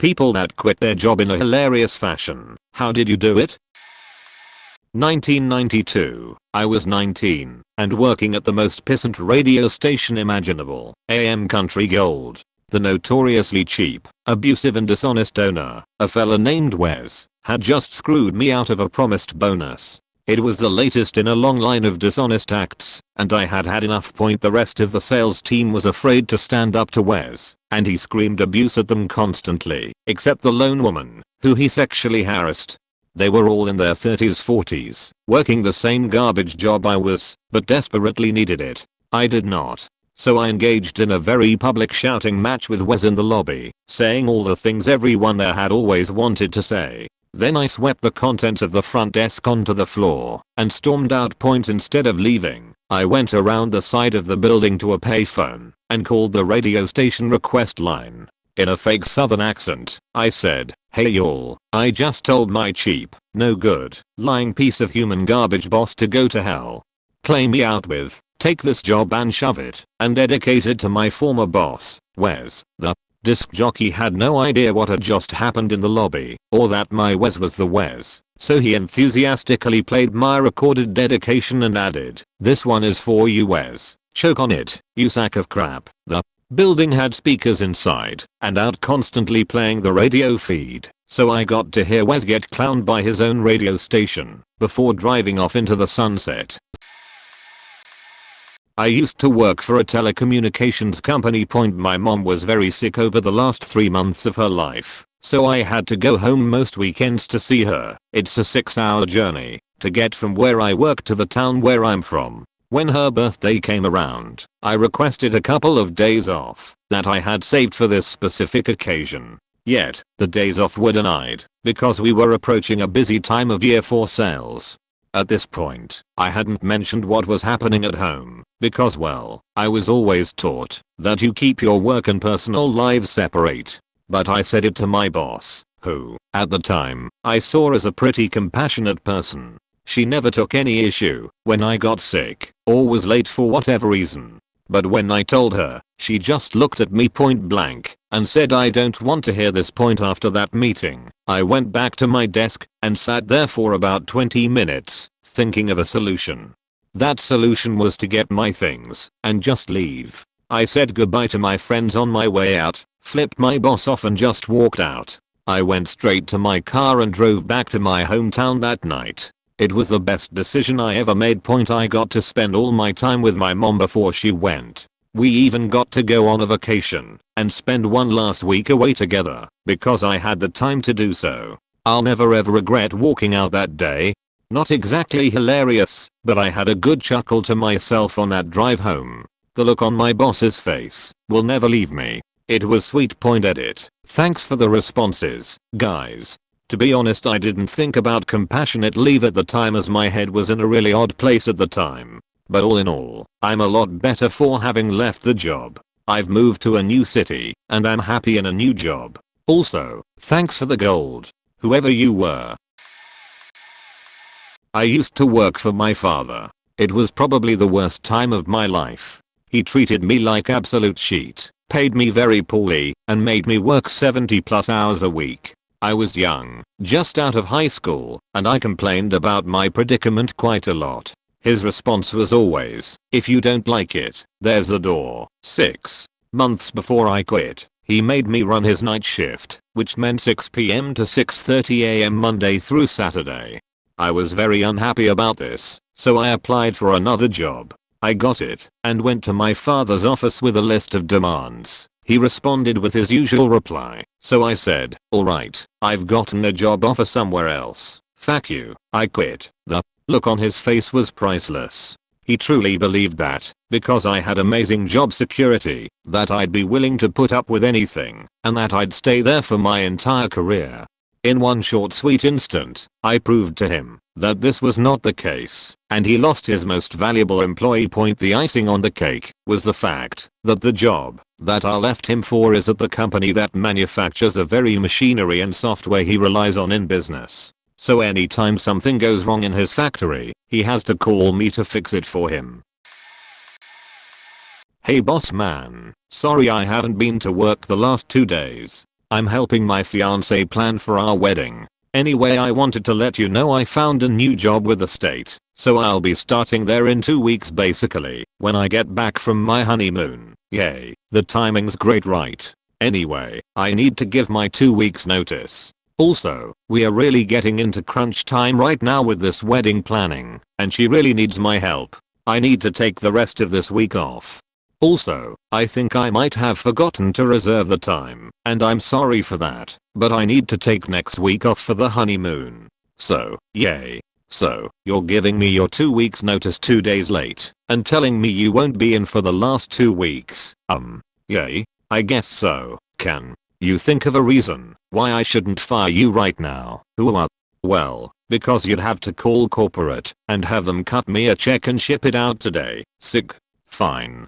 People that quit their job in a hilarious fashion. How did you do it? 1992. I was 19 and working at the most pissant radio station imaginable, AM Country Gold. The notoriously cheap, abusive and dishonest owner, a fella named Wes, had just screwed me out of a promised bonus. It was the latest in a long line of dishonest acts, and I had had enough. The rest of the sales team was afraid to stand up to Wes, and he screamed abuse at them constantly, except the lone woman, who he sexually harassed. They were all in their 30s 40s, working the same garbage job I was, but desperately needed it. I did not. So I engaged in a very public shouting match with Wes in the lobby, saying all the things everyone there had always wanted to say. Then I swept the contents of the front desk onto the floor and stormed out. Instead of leaving, I went around the side of the building to a payphone and called the radio station request line. In a fake southern accent, I said, "Hey y'all, I just told my cheap, no good, lying piece of human garbage boss to go to hell. Play me out with, take this job and shove it," and dedicated to my former boss, Wes. The disc jockey had no idea what had just happened in the lobby, or that my Wes was the Wes, so he enthusiastically played my recorded dedication and added, "This one is for you Wes, choke on it, you sack of crap." The building had speakers inside and out constantly playing the radio feed, so I got to hear Wes get clowned by his own radio station before driving off into the sunset. I used to work for a telecommunications company. My mom was very sick over the last 3 months of her life, so I had to go home most weekends to see her. It's a 6-hour journey to get from where I work to the town where I'm from. When her birthday came around, I requested a couple of days off that I had saved for this specific occasion. Yet, the days off were denied because we were approaching a busy time of year for sales. At this point, I hadn't mentioned what was happening at home because, well, I was always taught that you keep your work and personal lives separate. But I said it to my boss, who, at the time, I saw as a pretty compassionate person. She never took any issue when I got sick or was late for whatever reason. But when I told her, she just looked at me point blank and said, "I don't want to hear this." After that meeting, I went back to my desk and sat there for about 20 minutes thinking of a solution. That solution was to get my things and just leave. I said goodbye to my friends on my way out, flipped my boss off and just walked out. I went straight to my car and drove back to my hometown that night. It was the best decision I ever made. I got to spend all my time with my mom before she went. We even got to go on a vacation and spend one last week away together because I had the time to do so. I'll never ever regret walking out that day. Not exactly hilarious, but I had a good chuckle to myself on that drive home. The look on my boss's face will never leave me. It was sweet. Edit. Thanks for the responses, guys. To be honest, I didn't think about compassionate leave at the time as my head was in a really odd place at the time. But all in all, I'm a lot better for having left the job. I've moved to a new city and I'm happy in a new job. Also, thanks for the gold, whoever you were. I used to work for my father. It was probably the worst time of my life. He treated me like absolute shit, paid me very poorly, and made me work 70+ hours a week. I was young, just out of high school, and I complained about my predicament quite a lot. His response was always, "If you don't like it, there's the door." 6 months before I quit, he made me run his night shift, which meant 6 p.m. to 6:30 a.m. Monday through Saturday. I was very unhappy about this, so I applied for another job. I got it, and went to my father's office with a list of demands. He responded with his usual reply, so I said, "Alright, I've gotten a job offer somewhere else. Fuck you, I quit." The look on his face was priceless. He truly believed that, because I had amazing job security, that I'd be willing to put up with anything, and that I'd stay there for my entire career. In one short sweet instant, I proved to him that this was not the case, and he lost his most valuable employee. The icing on the cake was the fact that the job that I left him for is at the company that manufactures the very machinery and software he relies on in business. So anytime something goes wrong in his factory, he has to call me to fix it for him. "Hey boss man, sorry I haven't been to work the last 2 days. I'm helping my fiance plan for our wedding. Anyway, I wanted to let you know I found a new job with the state, so I'll be starting there in 2 weeks basically, when I get back from my honeymoon. Yay, the timing's great, right? Anyway, I need to give my 2 weeks notice. Also, we are really getting into crunch time right now with this wedding planning, and she really needs my help. I need to take the rest of this week off. Also, I think I might have forgotten to reserve the time, and I'm sorry for that, but I need to take next week off for the honeymoon. So, yay. So, you're giving me your 2 weeks notice 2 days late, and telling me you won't be in for the last 2 weeks. Yay. I guess so. Can you think of a reason why I shouldn't fire you right now? Well, because you'd have to call corporate and have them cut me a check and ship it out today. Sick. Fine.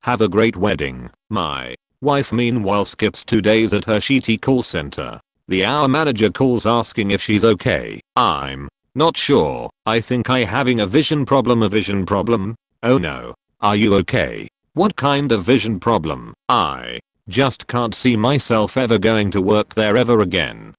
Have a great wedding. My wife meanwhile skips 2 days at her shitty call center. The hour manager calls asking if she's okay. I'm not sure. I think I having a vision problem. Oh no. Are you okay? What kind of vision problem? I just can't see myself ever going to work there ever again.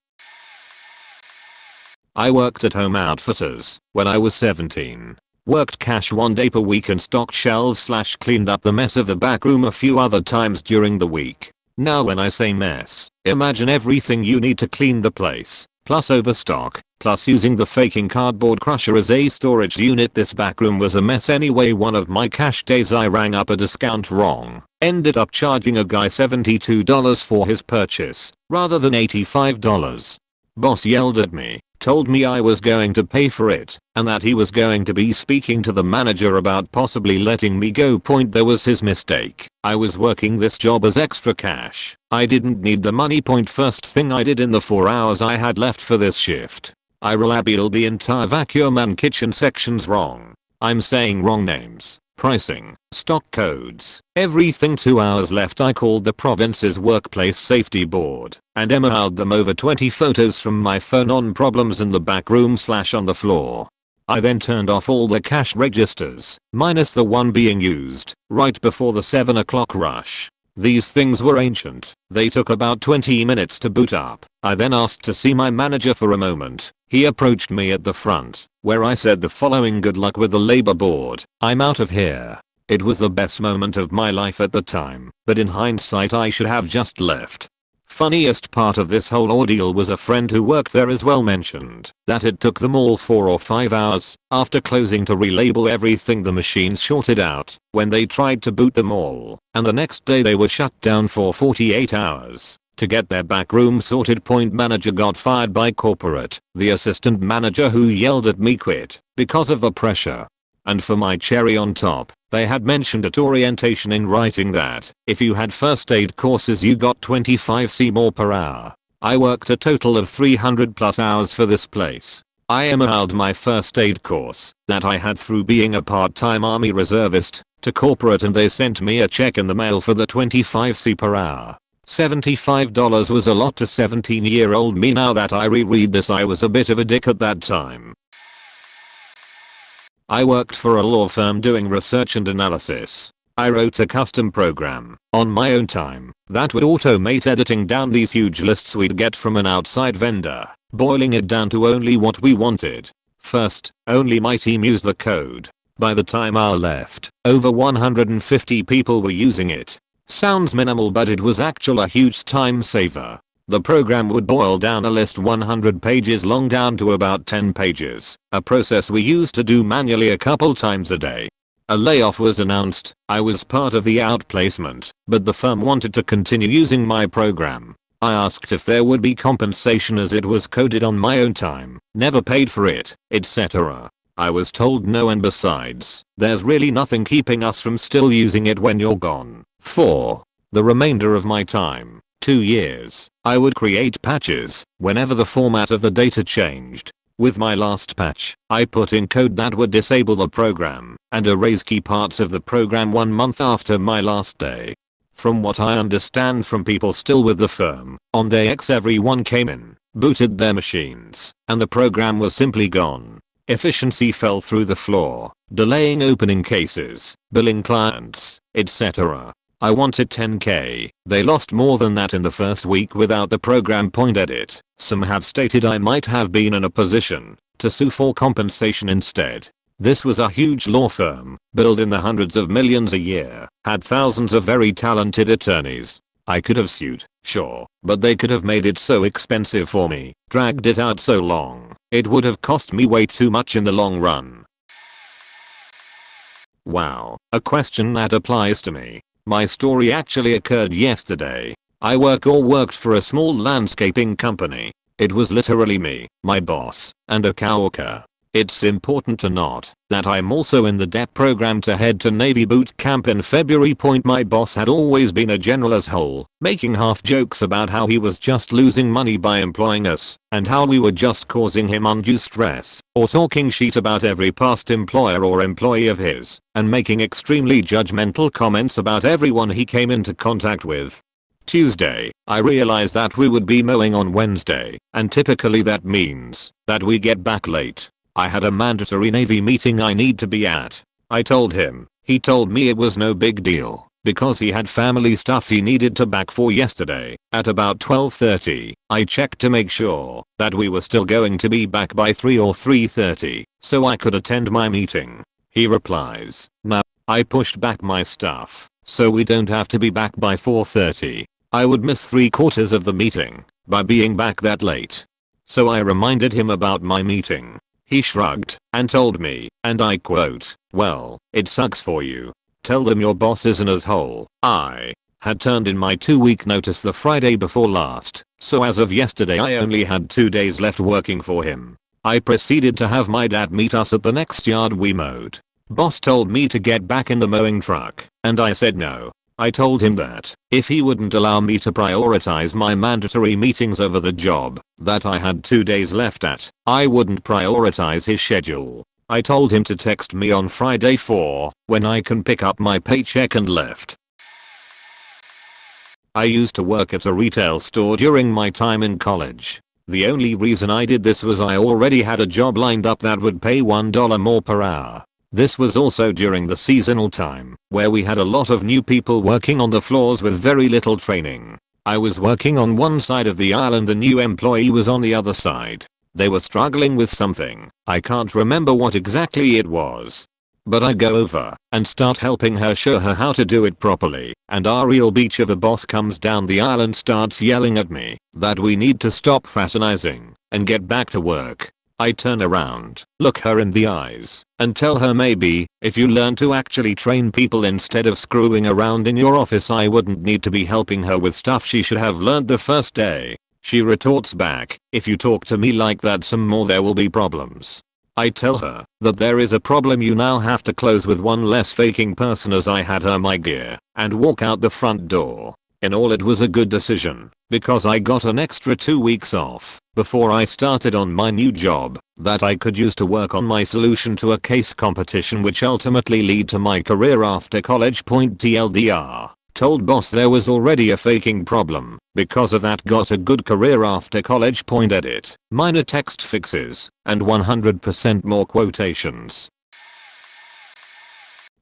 I worked at Home Outfitters when I was 17. Worked cash 1 day per week and stocked shelves / cleaned up the mess of the back room a few other times during the week. Now when I say mess, imagine everything you need to clean the place, plus overstock, plus using the faking cardboard crusher as a storage unit. This back room was a mess anyway. One of my cash days I rang up a discount wrong, ended up charging a guy $72 for his purchase, rather than $85. Boss yelled at me, told me I was going to pay for it, and that he was going to be speaking to the manager about possibly letting me go. There was his mistake. I was working this job as extra cash. I didn't need the money. First thing I did in the 4 hours I had left for this shift, I relabeled the entire vacuum and kitchen sections wrong. I'm saying wrong names, pricing, stock codes, everything. 2 hours left. I called the province's workplace safety board and emailed them over 20 photos from my phone on problems in the back room / on the floor. I then turned off all the cash registers, minus the one being used, right before the 7 o'clock rush. These things were ancient. They took about 20 minutes to boot up. I then asked to see my manager for a moment. He approached me at the front, where I said the following: good luck with the labor board. I'm out of here. It was the best moment of my life at the time, but in hindsight I should have just left. Funniest part of this whole ordeal was a friend who worked there as well mentioned that it took them all 4 or 5 hours after closing to relabel everything the machines shorted out when they tried to boot them all, and the next day they were shut down for 48 hours to get their back room sorted. Manager got fired by corporate. The assistant manager who yelled at me quit because of the pressure. And for my cherry on top, they had mentioned at orientation in writing that if you had first aid courses you got 25 more per hour. I worked a total of 300 plus hours for this place. I emailed my first aid course that I had through being a part-time army reservist to corporate, and they sent me a check in the mail for the 25 per hour. $75 was a lot to 17-year-old me. Now that I reread this, I was a bit of a dick at that time. I worked for a law firm doing research and analysis. I wrote a custom program on my own time that would automate editing down these huge lists we'd get from an outside vendor, boiling it down to only what we wanted. First, only my team used the code. By the time I left, over 150 people were using it. Sounds minimal, but it was actually a huge time saver. The program would boil down a list 100 pages long down to about 10 pages, a process we used to do manually a couple times a day. A layoff was announced. I was part of the outplacement, but the firm wanted to continue using my program. I asked if there would be compensation as it was coded on my own time, never paid for it, etc. I was told no, and besides, there's really nothing keeping us from still using it when you're gone. For the remainder of my time, 2 years, I would create patches whenever the format of the data changed. With my last patch, I put in code that would disable the program and erase key parts of the program 1 month after my last day. From what I understand from people still with the firm, on day X everyone came in, booted their machines, and the program was simply gone. Efficiency fell through the floor, delaying opening cases, billing clients, etc. I wanted 10k. They lost more than that in the first week without the program. Edit. Some have stated I might have been in a position to sue for compensation instead. This was a huge law firm, billed in the hundreds of millions a year, had thousands of very talented attorneys. I could have sued, sure, but they could have made it so expensive for me, dragged it out so long, it would have cost me way too much in the long run. Wow, a question that applies to me. My story actually occurred yesterday. I worked for a small landscaping company. It was literally me, my boss, and a coworker. It's important to note that I'm also in the DEP program to head to Navy boot camp in February. My boss had always been a general asshole, making half jokes about how he was just losing money by employing us, and how we were just causing him undue stress, or talking shit about every past employer or employee of his, and making extremely judgmental comments about everyone he came into contact with. Tuesday, I realized that we would be mowing on Wednesday, and typically that means that we get back late. I had a mandatory Navy meeting I need to be at. I told him. He told me it was no big deal because he had family stuff he needed to back for yesterday. At about 12:30, I checked to make sure that we were still going to be back by 3 or 3:30 so I could attend my meeting. He replies, "No." I pushed back my stuff so we don't have to be back by 4:30. I would miss 3/4 of the meeting by being back that late. So I reminded him about my meeting. He shrugged and told me, and I quote, "Well, it sucks for you. Tell them your boss is an asshole." I had turned in my 2-week notice the Friday before last, so as of yesterday I only had 2 days left working for him. I proceeded to have my dad meet us at the next yard we mowed. Boss told me to get back in the mowing truck, and I said no. I told him that if he wouldn't allow me to prioritize my mandatory meetings over the job that I had 2 days left at, I wouldn't prioritize his schedule. I told him to text me on Friday for when I can pick up my paycheck and left. I used to work at a retail store during my time in college. The only reason I did this was I already had a job lined up that would pay $1 more per hour. This was also during the seasonal time, where we had a lot of new people working on the floors with very little training. I was working on one side of the aisle and the new employee was on the other side. They were struggling with something. I can't remember what exactly it was. But I go over and start helping her, show her how to do it properly, and our real beach of a boss comes down the aisle and starts yelling at me that we need to stop fraternizing and get back to work. I turn around, look her in the eyes, and tell her maybe if you learn to actually train people instead of screwing around in your office I wouldn't need to be helping her with stuff she should have learned the first day. She retorts back, "If you talk to me like that some more there will be problems." I tell her that there is a problem, you now have to close with one less faking person as I had her my gear, and walk out the front door. In all it was a good decision, because I got an extra 2 weeks off before I started on my new job that I could use to work on my solution to a case competition which ultimately lead to my career after college. TLDR. Told boss there was already a faking problem, because of that got a good career after college. Edit. Minor text fixes, and 100% more quotations.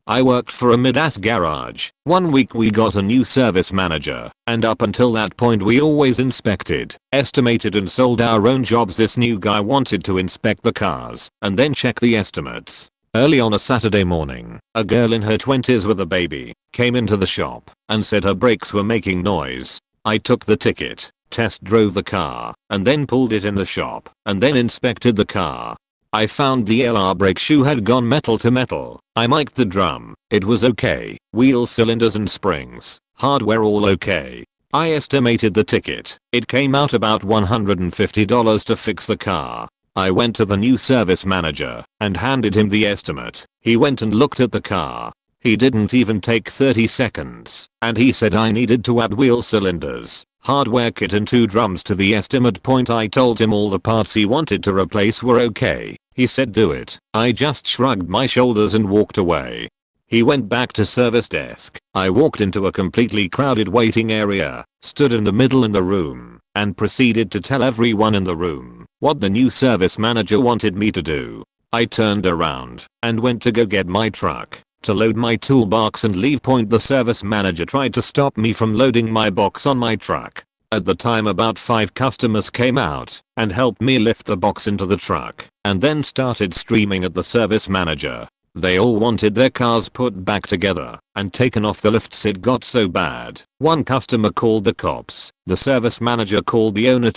I worked for a mid-ass garage. One week we got a new service manager, and up until that point we always inspected, estimated and sold our own jobs. This new guy wanted to inspect the cars and then check the estimates. Early on a Saturday morning, a girl in her 20s with a baby came into the shop and said her brakes were making noise. I took the ticket, test drove the car, and then pulled it in the shop, and then inspected the car. I found the LR brake shoe had gone metal to metal. I mic'd the drum. It was okay. Wheel cylinders and springs. Hardware all okay. I estimated the ticket. It came out about $150 to fix the car. I went to the new service manager and handed him the estimate. He went and looked at the car. He didn't even take 30 seconds. And he said I needed to add wheel cylinders, hardware kit and 2 drums to the estimate. I told him all the parts he wanted to replace were okay. He said do it. I just shrugged my shoulders and walked away. He went back to service desk. I walked into a completely crowded waiting area, stood in the middle in the room, and proceeded to tell everyone in the room what the new service manager wanted me to do. I turned around and went to go get my truck to load my toolbox and leave. The service manager tried to stop me from loading my box on my truck. At the time about 5 customers came out and helped me lift the box into the truck and then started screaming at the service manager. They all wanted their cars put back together and taken off the lifts. It got so bad. One customer called the cops. The service manager called the owner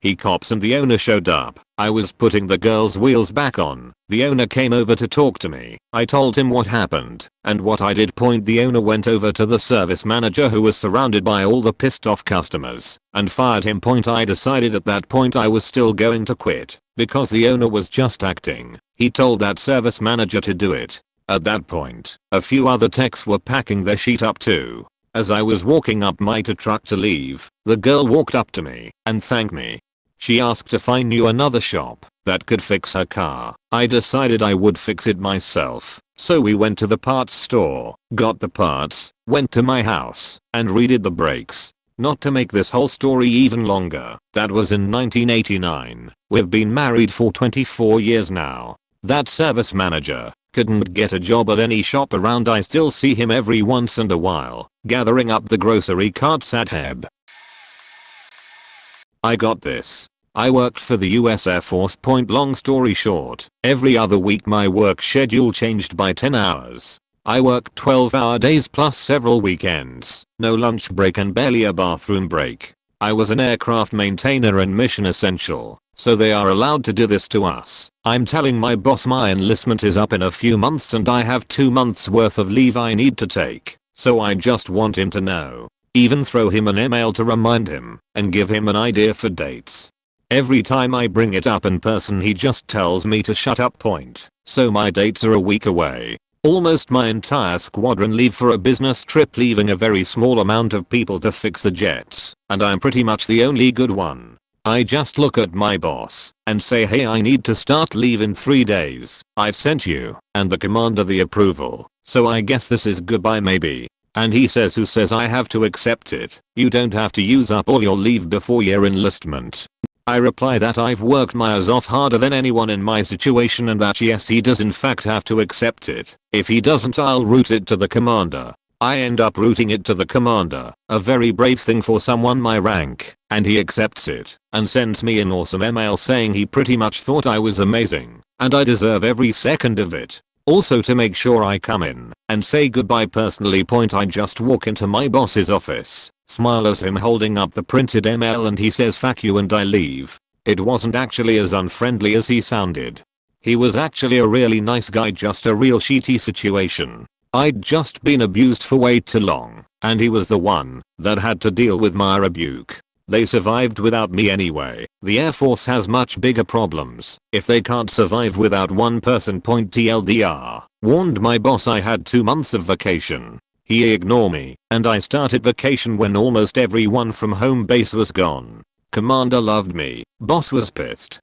He cops and the owner showed up. I was putting the girl's wheels back on. The owner came over to talk to me. I told him what happened and what I did. The owner went over to the service manager who was surrounded by all the pissed off customers and fired him. I decided at that point I was still going to quit because the owner was just acting. He told that service manager to do it. At that point, a few other techs were packing their sheet up too. As I was walking up my truck to leave, the girl walked up to me and thanked me. She asked if I knew another shop that could fix her car. I decided I would fix it myself. So we went to the parts store, got the parts, went to my house, and redid the brakes. Not to make this whole story even longer, that was in 1989. We've been married for 24 years now. That service manager couldn't get a job at any shop around. I still see him every once in a while, gathering up the grocery carts at Heb. I got this. I worked for the US Air Force. Long story short, every other week my work schedule changed by 10 hours. I worked 12-hour days plus several weekends, no lunch break and barely a bathroom break. I was an aircraft maintainer and mission essential, so they are allowed to do this to us. I'm telling my boss my enlistment is up in a few months and I have 2 months worth of leave I need to take, so I just want him to know. Even throw him an email to remind him and give him an idea for dates. Every time I bring it up in person he just tells me to shut up. So my dates are a week away. Almost my entire squadron leave for a business trip, leaving a very small amount of people to fix the jets, and I'm pretty much the only good one. I just look at my boss and say, hey, I need to start leave in 3 days. I've sent you and the commander the approval, so I guess this is goodbye maybe. And he says, who says I have to accept it? You don't have to use up all your leave before your enlistment. I reply that I've worked my ass off harder than anyone in my situation and that yes, he does in fact have to accept it. If he doesn't, I'll route it to the commander. I end up routing it to the commander, a very brave thing for someone my rank, and he accepts it and sends me an awesome email saying he pretty much thought I was amazing and I deserve every second of it. Also, to make sure I come in and say goodbye personally. I just walk into my boss's office, smile as him holding up the printed email, and he says fuck you and I leave. It wasn't actually as unfriendly as he sounded. He was actually a really nice guy, just a real shitty situation. I'd just been abused for way too long, and he was the one that had to deal with my rebuke. They survived without me anyway. The Air Force has much bigger problems if they can't survive without one person. TLDR. Warned my boss I had 2 months of vacation. He ignored me, and I started vacation when almost everyone from home base was gone. Commander loved me, boss was pissed.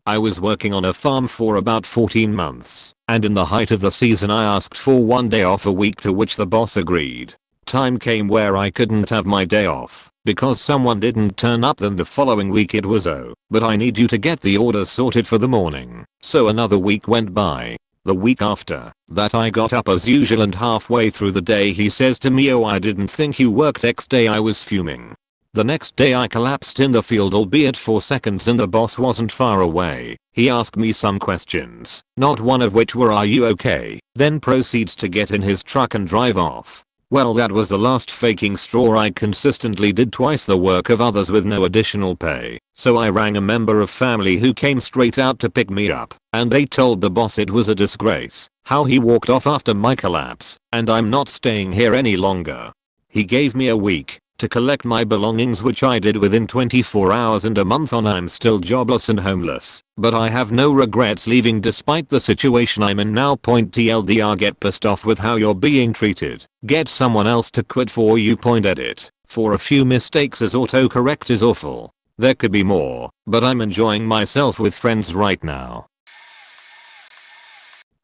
I was working on a farm for about 14 months, and in the height of the season I asked for 1 day off a week, to which the boss agreed. Time came where I couldn't have my day off because someone didn't turn up. Then the following week it was, oh, but I need you to get the orders sorted for the morning. So another week went by. The week after that I got up as usual, and halfway through the day he says to me, oh, I didn't think you worked next day. I was fuming. The next day I collapsed in the field, albeit for seconds, and the boss wasn't far away. He asked me some questions, not one of which were, are you okay? Then proceeds to get in his truck and drive off. Well, that was the last faking straw. I consistently did twice the work of others with no additional pay. So I rang a member of family who came straight out to pick me up, and they told the boss it was a disgrace how he walked off after my collapse, and I'm not staying here any longer. He gave me a week to collect my belongings, which I did within 24 hours, and a month on I'm still jobless and homeless, but I have no regrets leaving despite the situation I'm in now. TLDR, get pissed off with how you're being treated. Get someone else to quit for you. Edit. For a few mistakes as autocorrect is awful. There could be more, but I'm enjoying myself with friends right now.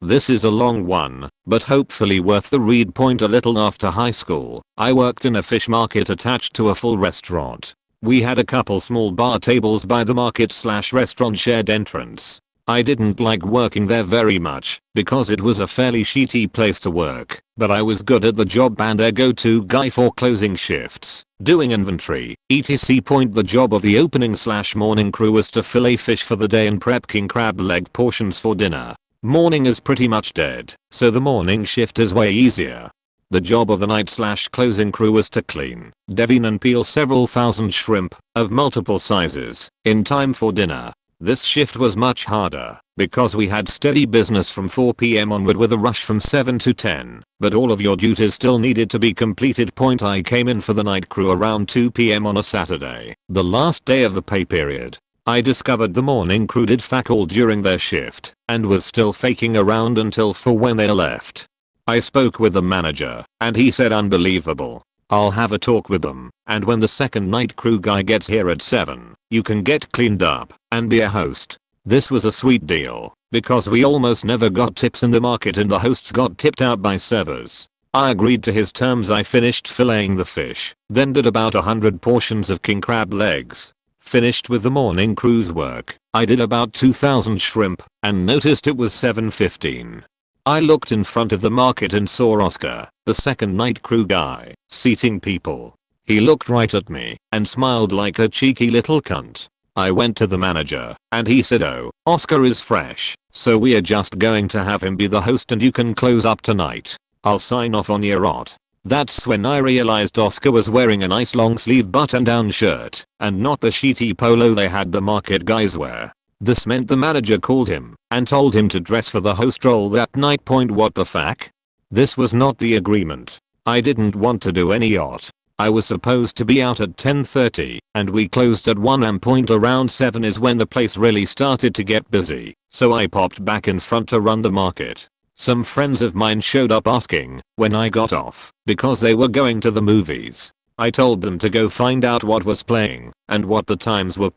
This is a long one, but hopefully worth the read. A little after high school, I worked in a fish market attached to a full restaurant. We had a couple small bar tables by the market/restaurant shared entrance. I didn't like working there very much because it was a fairly shitty place to work, but I was good at the job and their go-to guy for closing shifts, doing inventory, etc. The job of the opening/morning crew was to fillet fish for the day and prep king crab leg portions for dinner. Morning is pretty much dead, so the morning shift is way easier. The job of the night/closing crew was to clean, devine and peel several thousand shrimp, of multiple sizes, in time for dinner. This shift was much harder, because we had steady business from 4 PM onward with a rush from 7 to 10, but all of your duties still needed to be completed. I came in for the night crew around 2 PM on a Saturday, the last day of the pay period. I discovered the morning crew did fuck all during their shift, and was still faking around until 4 when they left. I spoke with the manager, and he said unbelievable. I'll have a talk with them, and when the second night crew guy gets here at 7, you can get cleaned up and be a host. This was a sweet deal, because we almost never got tips in the market and the hosts got tipped out by servers. I agreed to his terms. I finished filleting the fish, then did about 100 portions of king crab legs. Finished with the morning crew's work, I did about 2,000 shrimp, and noticed it was 7:15. I looked in front of the market and saw Oscar, the second night crew guy, seating people. He looked right at me and smiled like a cheeky little cunt. I went to the manager and he said, "Oh, Oscar is fresh, so we are just going to have him be the host and you can close up tonight. I'll sign off on your rot." That's when I realized Oscar was wearing a nice long sleeve button down shirt and not the shitty polo they had the market guys wear. This meant the manager called him and told him to dress for the host role that night. What the fuck? This was not the agreement. I didn't want to do any yacht. I was supposed to be out at 10:30 and we closed at 1 am. Around 7 is when the place really started to get busy, so I popped back in front to run the market. Some friends of mine showed up asking when I got off because they were going to the movies. I told them to go find out what was playing and what the times were.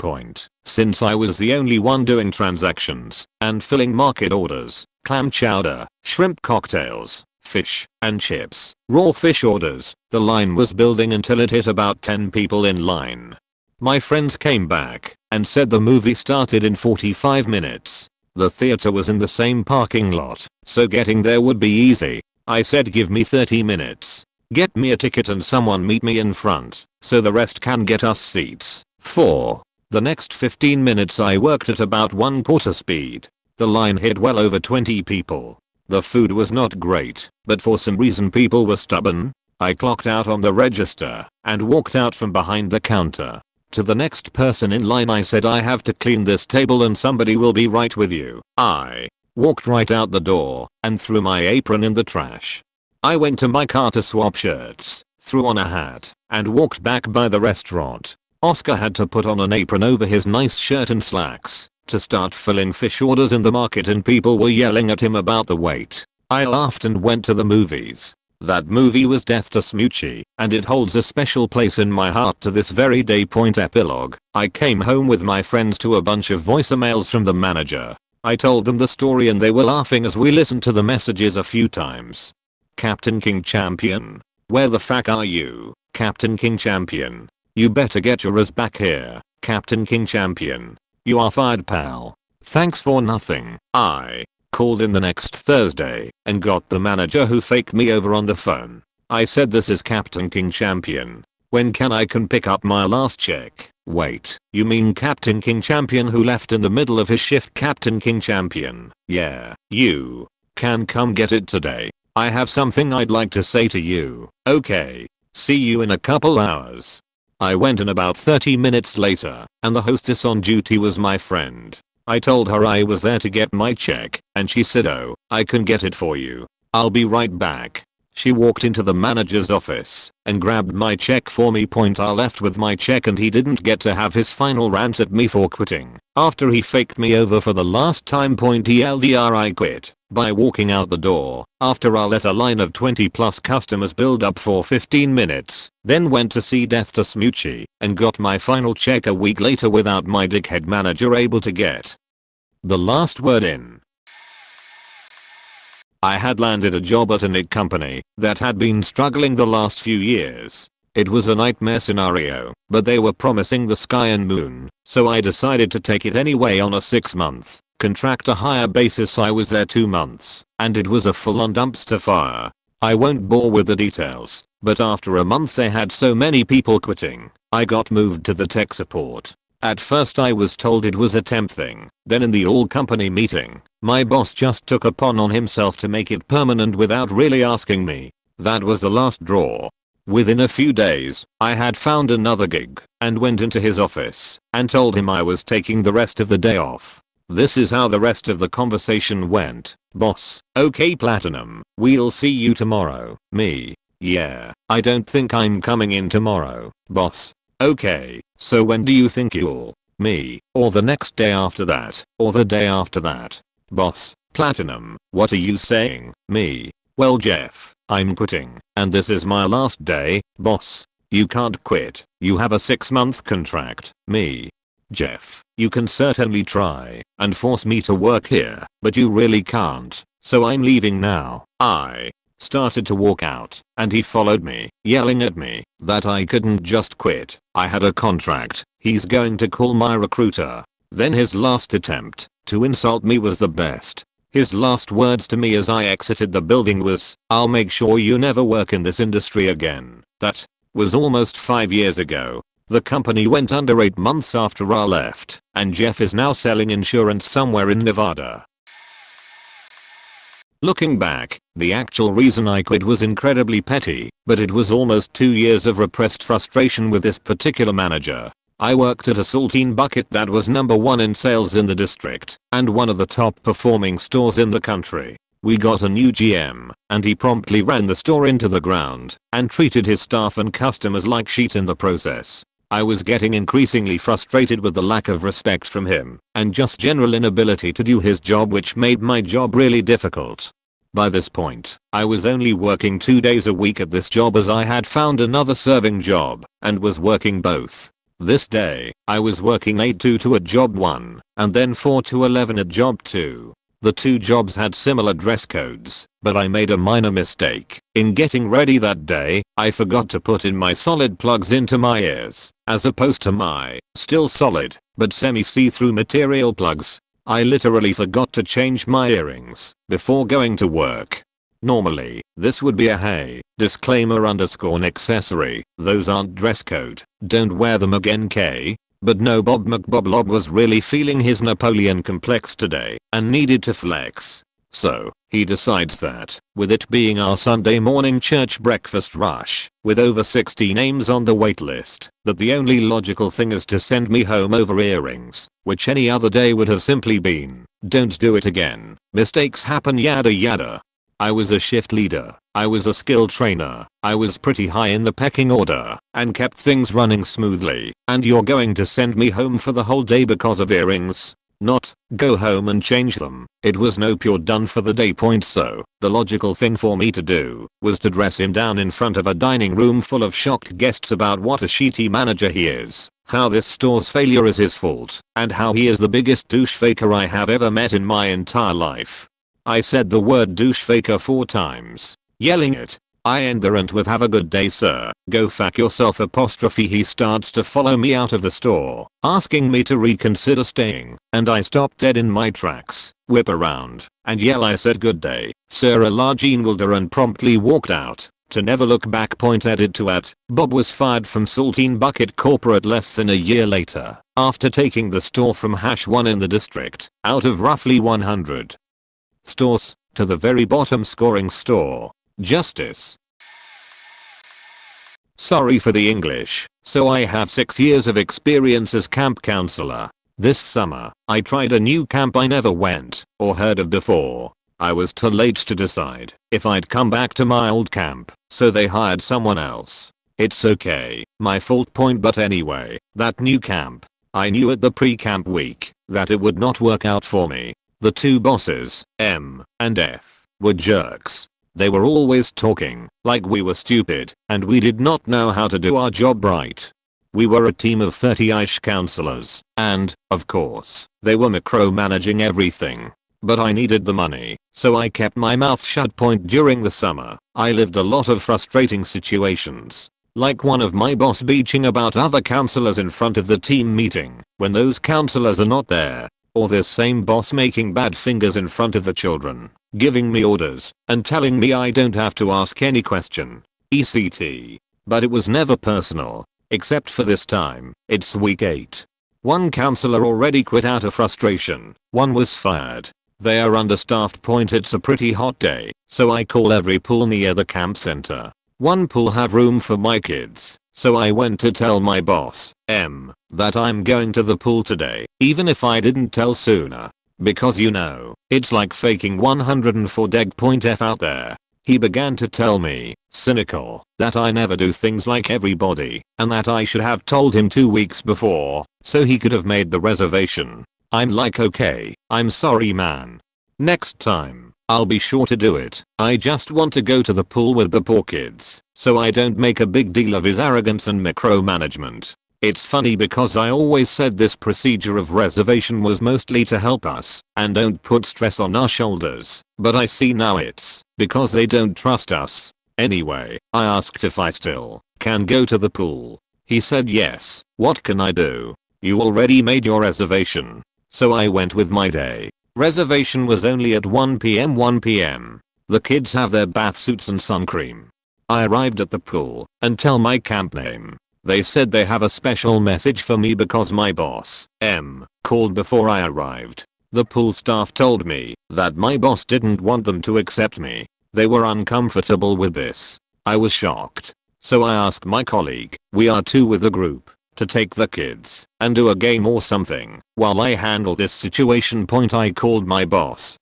Since I was the only one doing transactions and filling market orders, clam chowder, shrimp cocktails, fish, and chips, raw fish orders, the line was building until it hit about 10 people in line. My friends came back and said the movie started in 45 minutes. The theater was in the same parking lot, so getting there would be easy. I said give me 30 minutes. Get me a ticket and someone meet me in front, so the rest can get us seats. For the next 15 minutes I worked at about 1/4 speed. The line hit well over 20 people. The food was not great, but for some reason people were stubborn. I clocked out on the register and walked out from behind the counter. To the next person in line I said, "I have to clean this table and somebody will be right with you." I walked right out the door and threw my apron in the trash. I went to my car to swap shirts, threw on a hat, and walked back by the restaurant. Oscar had to put on an apron over his nice shirt and slacks to start filling fish orders in the market and people were yelling at him about the wait. I laughed and went to the movies. That movie was Death to Smoochie, and it holds a special place in my heart to this very day. Epilogue. I came home with my friends to a bunch of voicemails from the manager. I told them the story and they were laughing as we listened to the messages a few times. Captain King Champion. Where the fuck are you, Captain King Champion? You better get your ass back here, Captain King Champion. You are fired, pal. Thanks for nothing. I called in the next Thursday and got the manager who faked me over on the phone. I said, "This is Captain King Champion. When can pick up my last check?" "Wait, you mean Captain King Champion who left in the middle of his shift?" "Captain King Champion. Yeah, you can come get it today. I have something I'd like to say to you." "Okay. See you in a couple hours." I went in about 30 minutes later, and the hostess on duty was my friend. I told her I was there to get my check, and she said, "Oh, I can get it for you. I'll be right back." She walked into the manager's office and grabbed my check for me. I left with my check and he didn't get to have his final rant at me for quitting. After he faked me over for the last time. TLDR, I quit by walking out the door after I let a line of 20 plus customers build up for 15 minutes, then went to see Death to Smoochie and got my final check a week later without my dickhead manager able to get the last word in. I had landed a job at a knit company that had been struggling the last few years. It was a nightmare scenario, but they were promising the sky and moon, so I decided to take it anyway on a 6-month, Contract a hire basis. I was there 2 months, and it was a full-on dumpster fire. I won't bore with the details, but after a month they had so many people quitting, I got moved to the tech support. At first I was told it was a temp thing, then in the all-company meeting, my boss just took upon on himself to make it permanent without really asking me. That was the last straw. Within a few days, I had found another gig, and went into his office, and told him I was taking the rest of the day off. This is how the rest of the conversation went. Boss: okay Platinum, we'll see you tomorrow. Me: yeah, I don't think I'm coming in tomorrow. Boss: okay, so when do you think you'll? Me: or the next day after that, or the day after that. Boss: Platinum, what are you saying? Me: well Jeff, I'm quitting, and this is my last day. Boss: you can't quit, you have a 6-month contract. Me: Jeff, you can certainly try and force me to work here, but you really can't, so I'm leaving now. I started to walk out, and he followed me, yelling at me that I couldn't just quit. I had a contract, he's going to call my recruiter. Then his last attempt to insult me was the best. His last words to me as I exited the building was, "I'll make sure you never work in this industry again." That was almost 5 years ago. The company went under 8 months after I left, and Jeff is now selling insurance somewhere in Nevada. Looking back, the actual reason I quit was incredibly petty, but it was almost 2 years of repressed frustration with this particular manager. I worked at a saltine bucket that was #1 in sales in the district, and one of the top performing stores in the country. We got a new GM, and he promptly ran the store into the ground, and treated his staff and customers like shit in the process. I was getting increasingly frustrated with the lack of respect from him, and just general inability to do his job, which made my job really difficult. By this point, I was only working 2 days a week at this job as I had found another serving job, and was working both. This day, I was working 8 to 2 at job 1, and then 4 to 11 at job 2. The 2 jobs had similar dress codes, but I made a minor mistake. In getting ready that day, I forgot to put in my solid plugs into my ears, as opposed to my still solid, but semi-see-through material plugs. I literally forgot to change my earrings before going to work. Normally, this would be a "hey, disclaimer _ accessory, those aren't dress code, don't wear them again K." But no, Bob McBoblob was really feeling his Napoleon complex today, and needed to flex. So, he decides that, with it being our Sunday morning church breakfast rush, with over 60 names on the wait list, that the only logical thing is to send me home over earrings, which any other day would have simply been, "Don't do it again, mistakes happen yada yada." I was a shift leader, I was a skill trainer, I was pretty high in the pecking order, and kept things running smoothly, and you're going to send me home for the whole day because of earrings? Not, go home and change them. It was no pure done for the day point, so the logical thing for me to do was to dress him down in front of a dining room full of shocked guests about what a shitty manager he is, how this store's failure is his fault, and how he is the biggest douche faker I have ever met in my entire life. I said the word douche faker 4 times, yelling it. I end the rant with "Have a good day sir, go fuck yourself ". He starts to follow me out of the store, asking me to reconsider staying, and I stop dead in my tracks, whip around, and yell I said "Good day, sir" a large Englder, and promptly walked out, to never look back. Edit to at, Bob was fired from Saltine Bucket Corporate less than a year later, after taking the store from #1 in the district, out of roughly 100 stores, to the very bottom scoring store. Justice. Sorry for the English, so I have 6 years of experience as camp counselor. This summer, I tried a new camp I never went or heard of before. I was too late to decide if I'd come back to my old camp, so they hired someone else. It's okay, my fault. But anyway, that new camp, I knew at the pre-camp week that it would not work out for me. The 2 bosses, M and F, were jerks. They were always talking like we were stupid and we did not know how to do our job right. We were a team of 30-ish counselors, and, of course, they were micromanaging everything. But I needed the money, so I kept my mouth shut. During the summer, I lived a lot of frustrating situations. Like one of my boss bitching about other counselors in front of the team meeting, when those counselors are not there. or this same boss making bad fingers in front of the children, giving me orders, and telling me I don't have to ask any question. ECT. But it was never personal. Except for this time. It's week 8. One counselor already quit out of frustration. One was fired. They are understaffed. It's a pretty hot day, so I call every pool near the camp center. One pool had room for my kids, so I went to tell my boss, that I'm going to the pool today, even if I didn't tell sooner. Because you know, it's like faking 104 deg.f out there. He began to tell me, cynical, that I never do things like everybody, and that I should have told him 2 weeks before, so he could have made the reservation. I'm like, okay, I'm sorry man. Next time, I'll be sure to do it. I just want to go to the pool with the poor kids, so I don't make a big deal of his arrogance and micromanagement. It's funny because I always said this procedure of reservation was mostly to help us and don't put stress on our shoulders, but I see now it's because they don't trust us. Anyway, I asked if I still can go to the pool. He said yes. What can I do? You already made your reservation. So I went with my day. Reservation was only at 1 p.m. The kids have their bath suits and sun cream. I arrived at the pool and tell my camp name. They said they have a special message for me because my boss, called before I arrived. The pool staff told me that my boss didn't want them to accept me. They were uncomfortable with this. I was shocked. So I asked my colleague, we are 2 with the group, to take the kids and do a game or something while I handle this situation. I called my boss,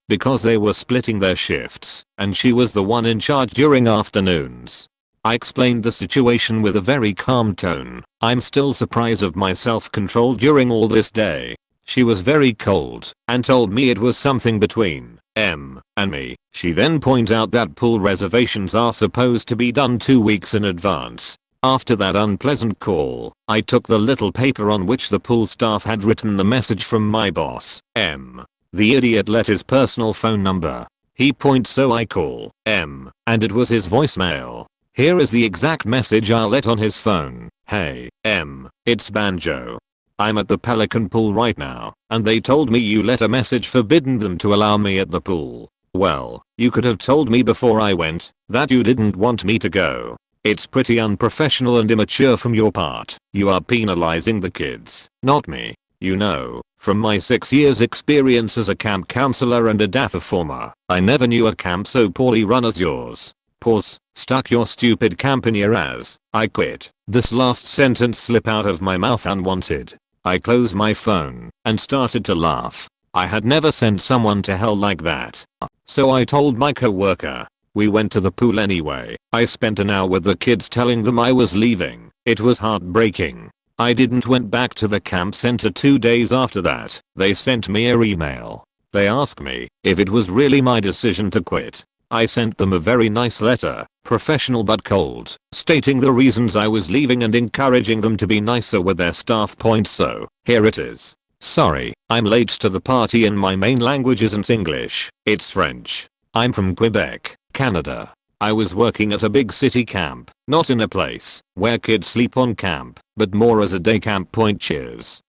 because they were splitting their shifts and she was the one in charge during afternoons. I explained the situation with a very calm tone. I'm still surprised of my self-control during all this day. She was very cold and told me it was something between and me. She then pointed out that pool reservations are supposed to be done 2 weeks in advance. After that unpleasant call, I took the little paper on which the pool staff had written the message from my boss, The idiot let his personal phone number. He points, so I call, and it was his voicemail. Here is the exact message I let on his phone. Hey, it's Banjo. I'm at the Pelican pool right now, and they told me you let a message forbidding them to allow me at the pool. Well, you could have told me before I went that you didn't want me to go. It's pretty unprofessional and immature from your part. You are penalizing the kids, not me. You know, from my 6 years experience as a camp counselor and a DAFA former, I never knew a camp so poorly run as yours. Pause. Stuck your stupid camp in your ass. I quit. This last sentence slipped out of my mouth unwanted. I closed my phone and started to laugh. I had never sent someone to hell like that. So I told my coworker. We went to the pool anyway. I spent an hour with the kids telling them I was leaving. It was heartbreaking. I didn't went back to the camp center 2 days after that. They sent me an email. They asked me if it was really my decision to quit. I sent them a very nice letter, professional but cold, stating the reasons I was leaving and encouraging them to be nicer with their staff. So, here it is. Sorry, I'm late to the party and my main language isn't English, it's French. I'm from Quebec, Canada. I was working at a big city camp, not in a place where kids sleep on camp, but more as a day camp. Cheers.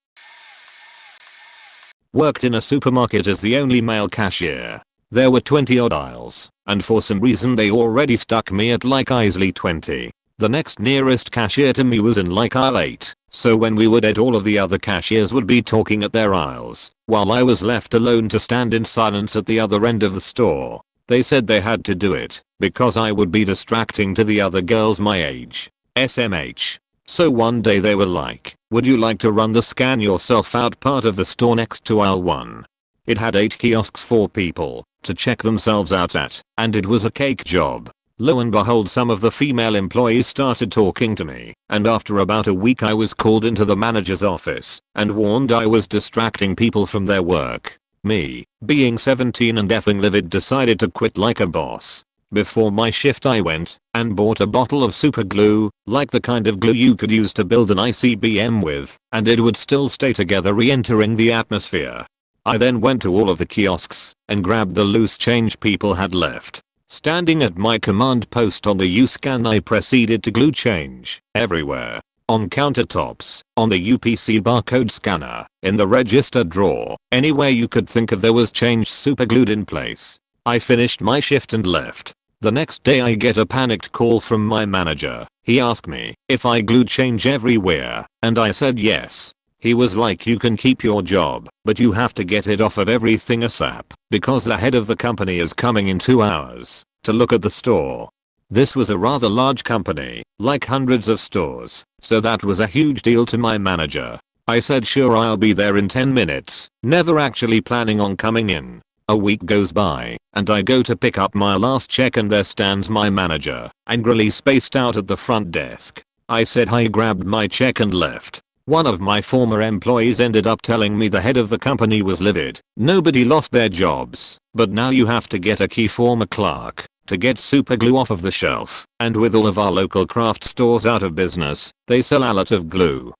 Worked in a supermarket as the only male cashier. There were 20 odd aisles, and for some reason they already stuck me at like easily 20. The next nearest cashier to me was in like aisle 8, so when we would eat all of the other cashiers would be talking at their aisles, while I was left alone to stand in silence at the other end of the store. They said they had to do it, because I would be distracting to the other girls my age. SMH. So one day they were like, would you like to run the scan yourself out part of the store next to aisle 1? It had 8 kiosks for people to check themselves out at, and it was a cake job. Lo and behold, some of the female employees started talking to me, and after about a week I was called into the manager's office and warned I was distracting people from their work. Me, being 17 and effing livid, decided to quit like a boss. Before my shift I went and bought a bottle of super glue, like the kind of glue you could use to build an ICBM with, and it would still stay together re-entering the atmosphere. I then went to all of the kiosks and grabbed the loose change people had left. Standing at my command post on the U-scan, I proceeded to glue change everywhere. on countertops, on the UPC barcode scanner, in the register drawer, anywhere you could think of there was change superglued in place. I finished my shift and left. The next day I get a panicked call from my manager. He asked me if I glued change everywhere, and I said yes. He was like, you can keep your job, but you have to get it off of everything ASAP, because the head of the company is coming in 2 hours to look at the store. This was a rather large company, like hundreds of stores, so that was a huge deal to my manager. I said sure, I'll be there in 10 minutes, never actually planning on coming in. A week goes by, and I go to pick up my last check and there stands my manager, angrily spaced out at the front desk. I said hi, grabbed my check and left. One of my former employees ended up telling me the head of the company was livid. Nobody lost their jobs, but now you have to get a key former clerk to get super glue off of the shelf, and with all of our local craft stores out of business, they sell a lot of glue.